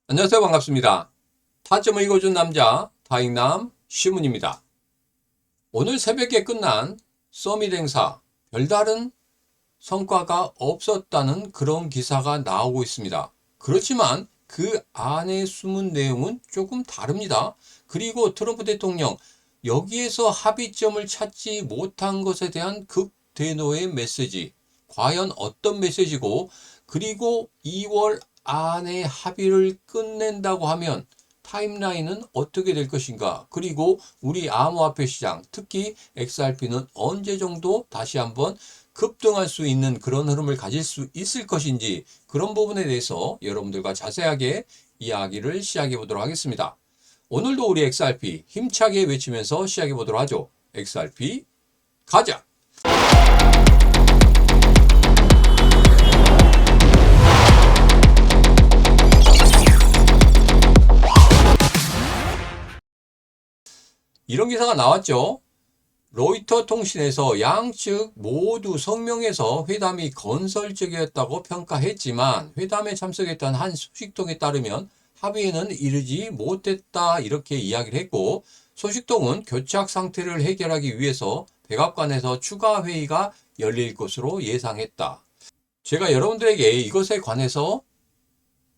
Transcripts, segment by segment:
안녕하세요. 반갑습니다. 타점을 읽어준 남자 다익남 시문입니다. 오늘 새벽에 끝난 서밋 행사 별다른 성과가 없었다는 그런 기사가 나오고 있습니다. 그렇지만 그 안에 숨은 내용은 조금 다릅니다. 그리고 트럼프 대통령 여기에서 합의점을 찾지 못한 것에 대한 극대노의 메시지, 과연 어떤 메시지고, 그리고 2월 안에 합의를 끝낸다고 하면 타임라인은 어떻게 될 것인가, 그리고 우리 암호화폐 시장, 특히 XRP는 언제 정도 다시 한번 급등할 수 있는 그런 흐름을 가질 수 있을 것인지, 그런 부분에 대해서 여러분들과 자세하게 이야기를 시작해 보도록 하겠습니다. 오늘도 우리 XRP 힘차게 외치면서 시작해 보도록 하죠. XRP 가자! 이런 기사가 나왔죠. 로이터 통신에서 양측 모두 성명에서 회담이 건설적이었다고 평가했지만 회담에 참석했던 한 소식통에 따르면 합의에는 이르지 못했다, 이렇게 이야기를 했고, 소식통은 교착 상태를 해결하기 위해서 백악관에서 추가 회의가 열릴 것으로 예상했다. 제가 여러분들에게 이것에 관해서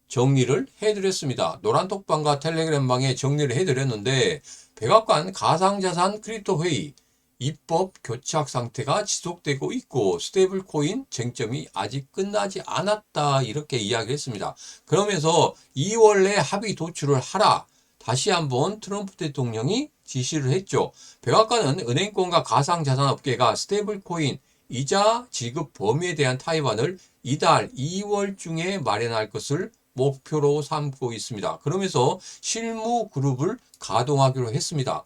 정리를 해드렸습니다. 노란톡방과 텔레그램방에 정리를 해드렸는데, 백악관 가상자산 크립토 회의 입법 교착 상태가 지속되고 있고 스테이블 코인 쟁점이 아직 끝나지 않았다, 이렇게 이야기했습니다. 그러면서 2월 내 합의 도출을 하라, 다시 한번 트럼프 대통령이 지시를 했죠. 백악관은 은행권과 가상자산업계가 스테이블 코인 이자 지급 범위에 대한 타입안을 이달 2월 중에 마련할 것을 목표로 삼고 있습니다. 그러면서 실무 그룹을 가동하기로 했습니다.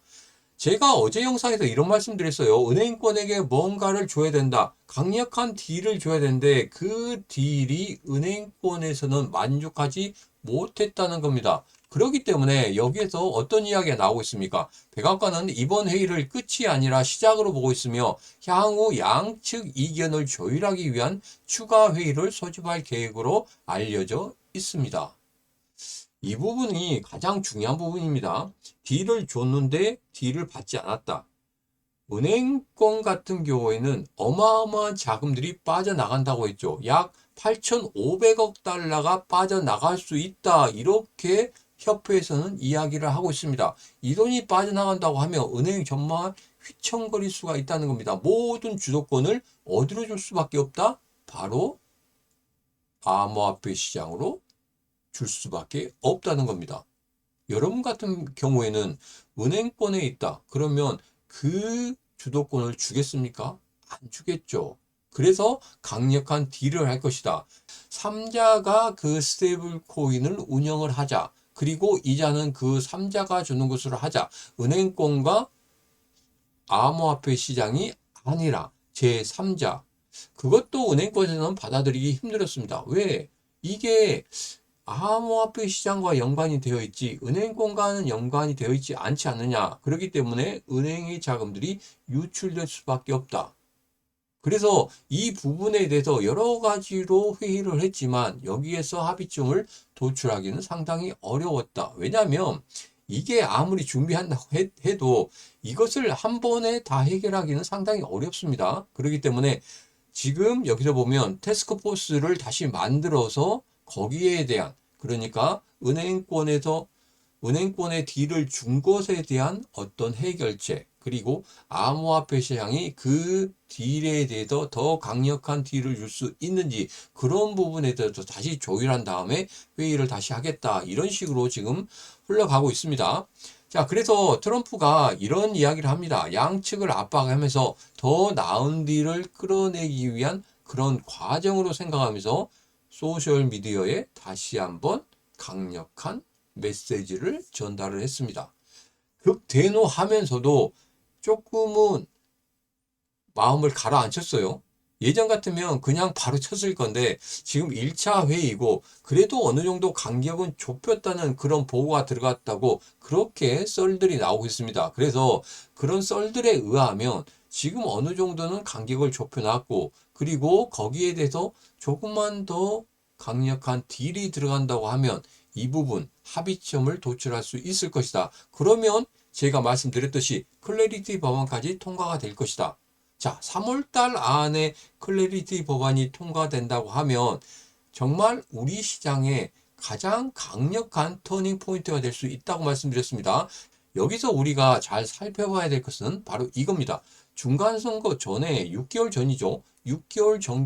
제가 어제 영상에서 이런 말씀 드렸어요. 은행권에게 뭔가를 줘야 된다. 강력한 딜을 줘야 되는데 그 딜이 은행권에서는 만족하지 못했다는 겁니다. 그렇기 때문에 여기에서 어떤 이야기가 나오고 있습니까? 백악관은 이번 회의를 끝이 아니라 시작으로 보고 있으며 향후 양측 이견을 조율하기 위한 추가 회의를 소집할 계획으로 알려져 있습니다. 이 부분이 가장 중요한 부분입니다. 딜을 줬는데 딜을 받지 않았다. 은행권 같은 경우에는 어마어마한 자금들이 빠져나간다고 했죠. 약 8,500억 달러가 빠져나갈 수 있다, 이렇게 협회에서는 이야기를 하고 있습니다. 이 돈이 빠져나간다고 하면 은행이 정말 휘청거릴 수가 있다는 겁니다. 모든 주도권을 어디로 줄 수밖에 없다? 바로 암호화폐 시장으로 줄 수밖에 없다는 겁니다. 여러분 같은 경우에는 은행권에 있다. 그러면 그 주도권을 주겠습니까? 안 주겠죠. 그래서 강력한 딜을 할 것이다. 3자가 그 스테이블 코인을 운영을 하자. 그리고 이자는 그 3자가 주는 것으로 하자. 은행권과 암호화폐 시장이 아니라 제3자. 그것도 은행권에서는 받아들이기 힘들었습니다. 왜? 이게 암호화폐 시장과 연관이 되어 있지 은행권과는 연관이 되어 있지 않지 않느냐. 그렇기 때문에 은행의 자금들이 유출될 수밖에 없다. 그래서 이 부분에 대해서 여러 가지로 회의를 했지만 여기에서 합의점을 도출하기는 상당히 어려웠다. 왜냐하면 이게 아무리 준비한다고 해도 이것을 한 번에 다 해결하기는 상당히 어렵습니다. 그렇기 때문에 지금 여기서 보면 태스크포스를 다시 만들어서 거기에 대한, 그러니까 은행권의 딜을 준 것에 대한 어떤 해결책, 그리고 암호화폐 시장이 그 딜에 대해서 더 강력한 딜을 줄 수 있는지, 그런 부분에 대해서 다시 조율한 다음에 회의를 다시 하겠다, 이런 식으로 지금 흘러가고 있습니다. 자, 그래서 트럼프가 이런 이야기를 합니다. 양측을 압박하면서 더 나은 딜을 끌어내기 위한 그런 과정으로 생각하면서 소셜미디어에 다시 한번 강력한 메시지를 전달을 했습니다. 극대노하면서도 조금은 마음을 가라앉혔어요. 예전 같으면 그냥 바로 쳤을 건데 지금 1차 회의고 그래도 어느 정도 간격은 좁혔다는 그런 보고가 들어갔다고 그렇게 썰들이 나오고 있습니다. 그래서 그런 썰들에 의하면 지금 어느 정도는 간격을 좁혀놨고, 그리고 거기에 대해서 조금만 더 강력한 딜이 들어간다고 하면 이 부분 합의점을 도출할 수 있을 것이다. 그러면 제가 말씀드렸듯이 클래리티 법안까지 통과가 될 것이다. 자, 3월달 안에 클래리티 법안이 통과된다고 하면 정말 우리 시장에 가장 강력한 터닝 포인트가 될 수 있다고 말씀드렸습니다. 여기서 우리가 잘 살펴봐야 될 것은 바로 이겁니다. 중간선거 전에 6개월 전이죠. 6개월 전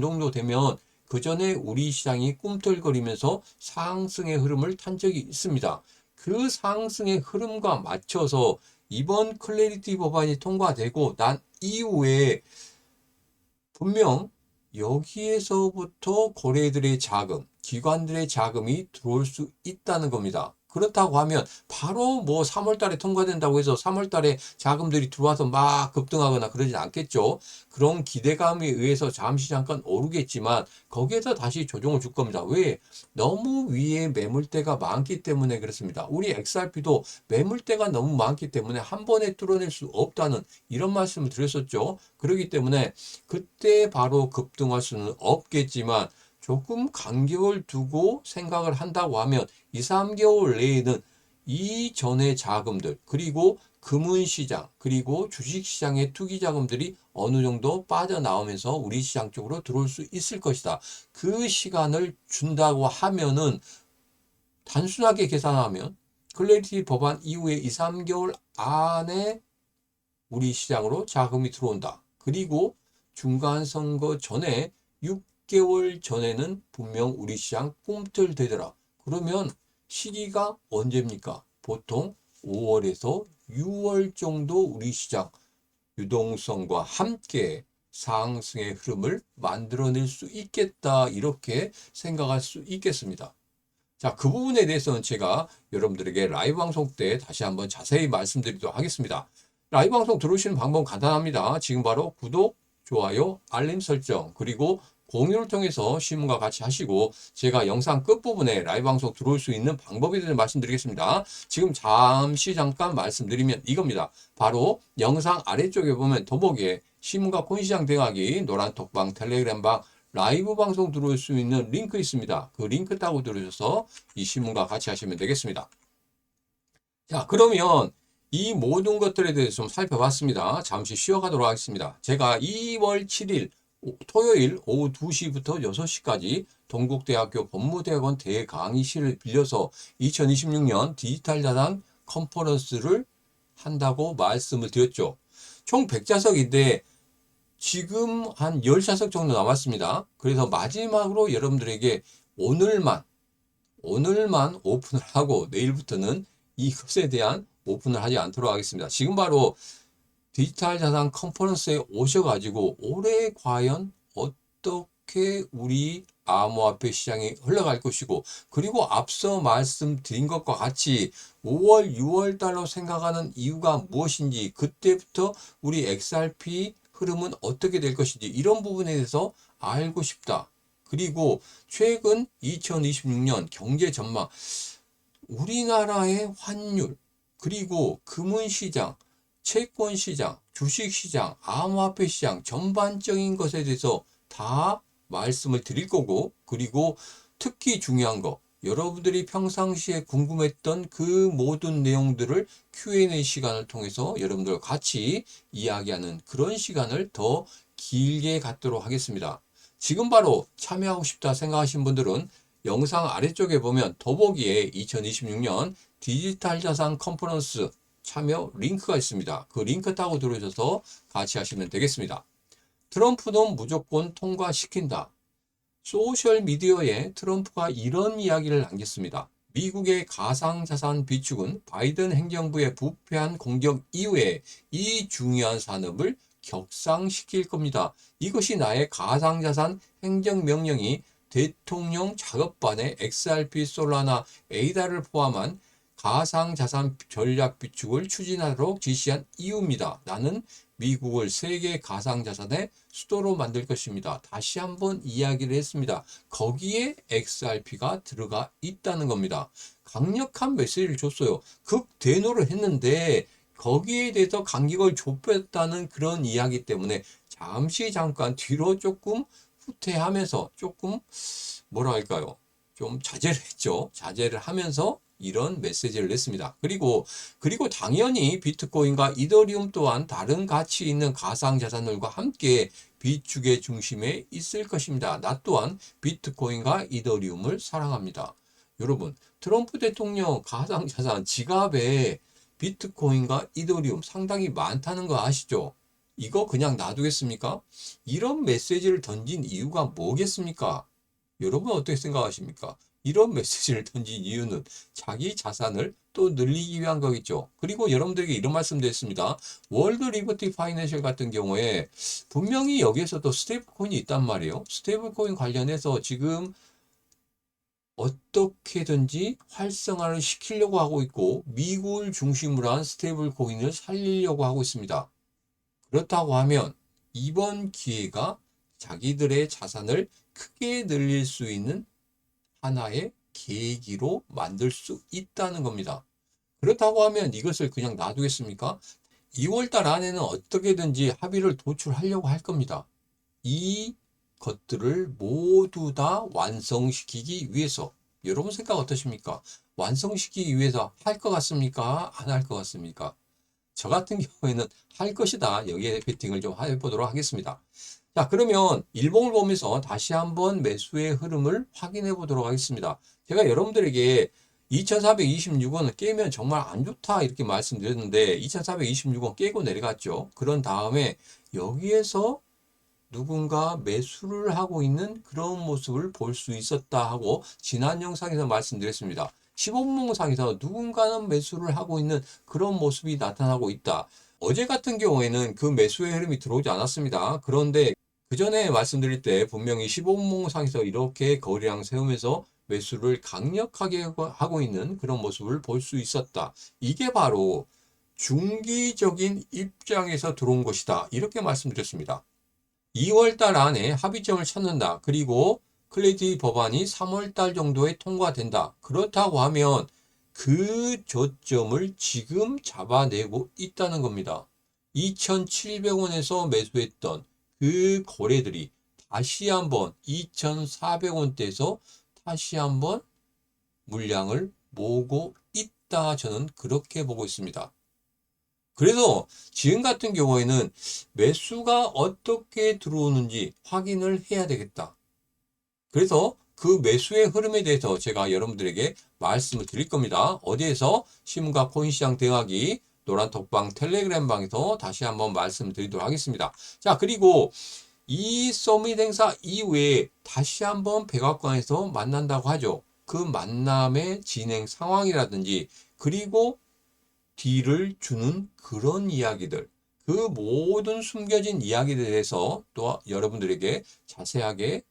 정도 되면 그 전에 우리 시장이 꿈틀거리면서 상승의 흐름을 탄 적이 있습니다. 그 상승의 흐름과 맞춰서 이번 클래리티 법안이 통과되고 난 이후에 분명 여기에서부터 거래들의 자금, 기관들의 자금이 들어올 수 있다는 겁니다. 그렇다고 하면 바로 뭐 3월 달에 통과된다고 해서 3월 달에 자금들이 들어와서 막 급등하거나 그러진 않겠죠. 그런 기대감에 의해서 잠시 잠깐 오르겠지만 거기에서 다시 조정을 줄 겁니다. 왜? 너무 위에 매물대가 많기 때문에 그렇습니다. 우리 XRP도 매물대가 너무 많기 때문에 한 번에 뚫어낼 수 없다는 이런 말씀을 드렸었죠. 그렇기 때문에 그때 바로 급등할 수는 없겠지만 조금 간격을 두고 생각을 한다고 하면 2, 3개월 내에는 이전의 자금들 그리고 금은시장 그리고 주식시장의 투기자금들이 어느 정도 빠져나오면서 우리 시장 쪽으로 들어올 수 있을 것이다. 그 시간을 준다고 하면은 단순하게 계산하면 클래리티 법안 이후에 2, 3개월 안에 우리 시장으로 자금이 들어온다. 그리고 중간선거 전에 6개월 전에는 분명 우리 시장 꿈틀대더라. 그러면 시기가 언제입니까? 보통 5월에서 6월 정도 우리 시장 유동성과 함께 상승의 흐름을 만들어낼 수 있겠다. 이렇게 생각할 수 있겠습니다. 자, 그 부분에 대해서는 제가 여러분들에게 라이브 방송 때 다시 한번 자세히 말씀드리도록 하겠습니다. 라이브 방송 들어오시는 방법은 간단합니다. 지금 바로 구독, 좋아요, 알림 설정, 그리고 공유를 통해서 시문과 같이 하시고 제가 영상 끝부분에 라이브 방송 들어올 수 있는 방법에 대해서 말씀드리겠습니다. 지금 잠시 잠깐 말씀드리면 이겁니다. 바로 영상 아래쪽에 보면 더보기에 시문과 코인시장 대응하기 노란 톡방 텔레그램방 라이브 방송 들어올 수 있는 링크 있습니다. 그 링크 따고 들어오셔서 이 시문과 같이 하시면 되겠습니다. 자, 그러면 이 모든 것들에 대해서 좀 살펴봤습니다. 잠시 쉬어가도록 하겠습니다. 제가 2월 7일 토요일 오후 2시부터 6시까지 동국대학교 법무대학원 대강의실을 빌려서 2026년 디지털 자산 컨퍼런스를 한다고 말씀을 드렸죠. 총 100좌석인데 지금 한 10좌석 정도 남았습니다. 그래서 마지막으로 여러분들에게 오늘만 오픈을 하고 내일부터는 이것에 대한 오픈을 하지 않도록 하겠습니다. 지금 바로 디지털 자산 컨퍼런스에 오셔가지고 올해 과연 어떻게 우리 암호화폐 시장이 흘러갈 것이고 그리고 앞서 말씀드린 것과 같이 5월, 6월 달로 생각하는 이유가 무엇인지 그때부터 우리 XRP 흐름은 어떻게 될 것인지 이런 부분에 대해서 알고 싶다. 그리고 최근 2026년 경제 전망 우리나라의 환율 그리고 금은시장 채권시장, 주식시장, 암호화폐 시장 전반적인 것에 대해서 다 말씀을 드릴 거고 그리고 특히 중요한 거 여러분들이 평상시에 궁금했던 그 모든 내용들을 Q&A 시간을 통해서 여러분들과 같이 이야기하는 그런 시간을 더 길게 갖도록 하겠습니다. 지금 바로 참여하고 싶다 생각하신 분들은 영상 아래쪽에 보면 더보기에 2026년 디지털 자산 컨퍼런스 참여 링크가 있습니다. 그 링크 타고 들어오셔서 같이 하시면 되겠습니다. 트럼프는 무조건 통과시킨다. 소셜미디어에 트럼프가 이런 이야기를 남겼습니다. 미국의 가상자산 비축은 바이든 행정부의 부패한 공격 이후에 이 중요한 산업을 격상시킬 겁니다. 이것이 나의 가상자산 행정명령이 대통령 작업반에 XRP, 솔라나, 에이다를 포함한 가상자산 전략 비축을 추진하도록 지시한 이유입니다. 나는 미국을 세계 가상자산의 수도로 만들 것입니다. 다시 한번 이야기를 했습니다. 거기에 XRP가 들어가 있다는 겁니다. 강력한 메시지를 줬어요. 극대노를 했는데 거기에 대해서 간격을 좁혔다는 그런 이야기 때문에 잠시 잠깐 뒤로 조금 후퇴하면서 조금 뭐라 할까요? 좀 자제를 했죠. 자제를 하면서 이런 메시지를 냈습니다. 그리고 당연히 비트코인과 이더리움 또한 다른 가치 있는 가상자산들과 함께 비축의 중심에 있을 것입니다. 나 또한 비트코인과 이더리움을 사랑합니다. 여러분, 트럼프 대통령 가상자산 지갑에 비트코인과 이더리움 상당히 많다는 거 아시죠? 이거 그냥 놔두겠습니까? 이런 메시지를 던진 이유가 뭐겠습니까? 여러분 어떻게 생각하십니까? 이런 메시지를 던진 이유는 자기 자산을 또 늘리기 위한 거겠죠. 그리고 여러분들에게 이런 말씀도 했습니다. 월드 리버티 파이낸셜 같은 경우에 분명히 여기에서도 스테이블 코인이 있단 말이에요. 스테이블 코인 관련해서 지금 어떻게든지 활성화를 시키려고 하고 있고 미국을 중심으로 한 스테이블 코인을 살리려고 하고 있습니다. 그렇다고 하면 이번 기회가 자기들의 자산을 크게 늘릴 수 있는 하나의 계기로 만들 수 있다는 겁니다. 그렇다고 하면 이것을 그냥 놔두겠습니까? 2월달 안에는 어떻게든지 합의를 도출하려고 할 겁니다. 이 것들을 모두 다 완성시키기 위해서 여러분 생각 어떠십니까? 완성시키기 위해서 할 것 같습니까? 안 할 것 같습니까? 저 같은 경우에는 할 것이다. 여기에 베팅을 좀 해보도록 하겠습니다. 자, 그러면 일봉을 보면서 다시 한번 매수의 흐름을 확인해 보도록 하겠습니다. 제가 여러분들에게 2426원을 깨면 정말 안 좋다 이렇게 말씀드렸는데 2426원 깨고 내려갔죠. 그런 다음에 여기에서 누군가 매수를 하고 있는 그런 모습을 볼 수 있었다 하고 지난 영상에서 말씀드렸습니다. 15분봉상에서 누군가는 매수를 하고 있는 그런 모습이 나타나고 있다. 어제 같은 경우에는 그 매수의 흐름이 들어오지 않았습니다. 그런데 그 전에 말씀드릴 때 분명히 15분봉상에서 이렇게 거래량 세우면서 매수를 강력하게 하고 있는 그런 모습을 볼 수 있었다. 이게 바로 중기적인 입장에서 들어온 것이다. 이렇게 말씀드렸습니다. 2월달 안에 합의점을 찾는다. 그리고 클래리티 법안이 3월달 정도에 통과된다. 그렇다고 하면 그 저점을 지금 잡아내고 있다는 겁니다. 2,700원에서 매수했던 그 거래들이 다시 한번 2,400원대에서 다시 한번 물량을 모으고 있다. 저는 그렇게 보고 있습니다. 그래서 지금 같은 경우에는 매수가 어떻게 들어오는지 확인을 해야 되겠다. 그래서 그 매수의 흐름에 대해서 제가 여러분들에게 말씀을 드릴 겁니다. 어디에서? 신문과 코인시장 대화기 노란톡방 텔레그램방에서 다시 한번 말씀드리도록 하겠습니다. 자, 그리고 이 서밋 행사 이후에 다시 한번 백악관에서 만난다고 하죠. 그 만남의 진행 상황이라든지 그리고 딜을 주는 그런 이야기들, 그 모든 숨겨진 이야기들에 대해서 또 여러분들에게 자세하게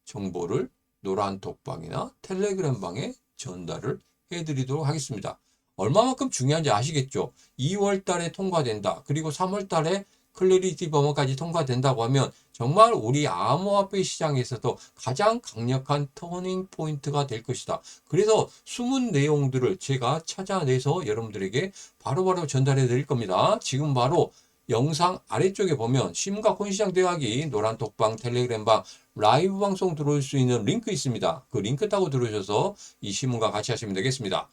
정보를 노란톡방이나 텔레그램방에 전달을 해드리도록 하겠습니다. 얼마만큼 중요한지 아시겠죠? 2월 달에 통과된다. 그리고 3월 달에 클래리티 법안까지 통과된다고 하면 정말 우리 암호화폐 시장에서도 가장 강력한 터닝 포인트가 될 것이다. 그래서 숨은 내용들을 제가 찾아내서 여러분들에게 바로바로 전달해 드릴 겁니다. 지금 바로 영상 아래쪽에 보면 신문과 코인시장 대화기 노란톡방 텔레그램방 라이브 방송 들어올 수 있는 링크 있습니다. 그 링크 타고 들어오셔서 이 신문과 같이 하시면 되겠습니다.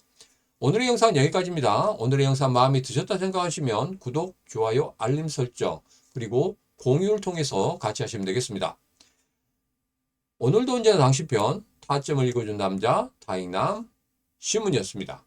오늘의 영상은 여기까지입니다. 오늘의 영상 마음에 드셨다 생각하시면 구독, 좋아요, 알림 설정 그리고 공유를 통해서 같이 하시면 되겠습니다. 오늘도 언제나 당신편 타점을 읽어준 남자 다익남 신문이었습니다.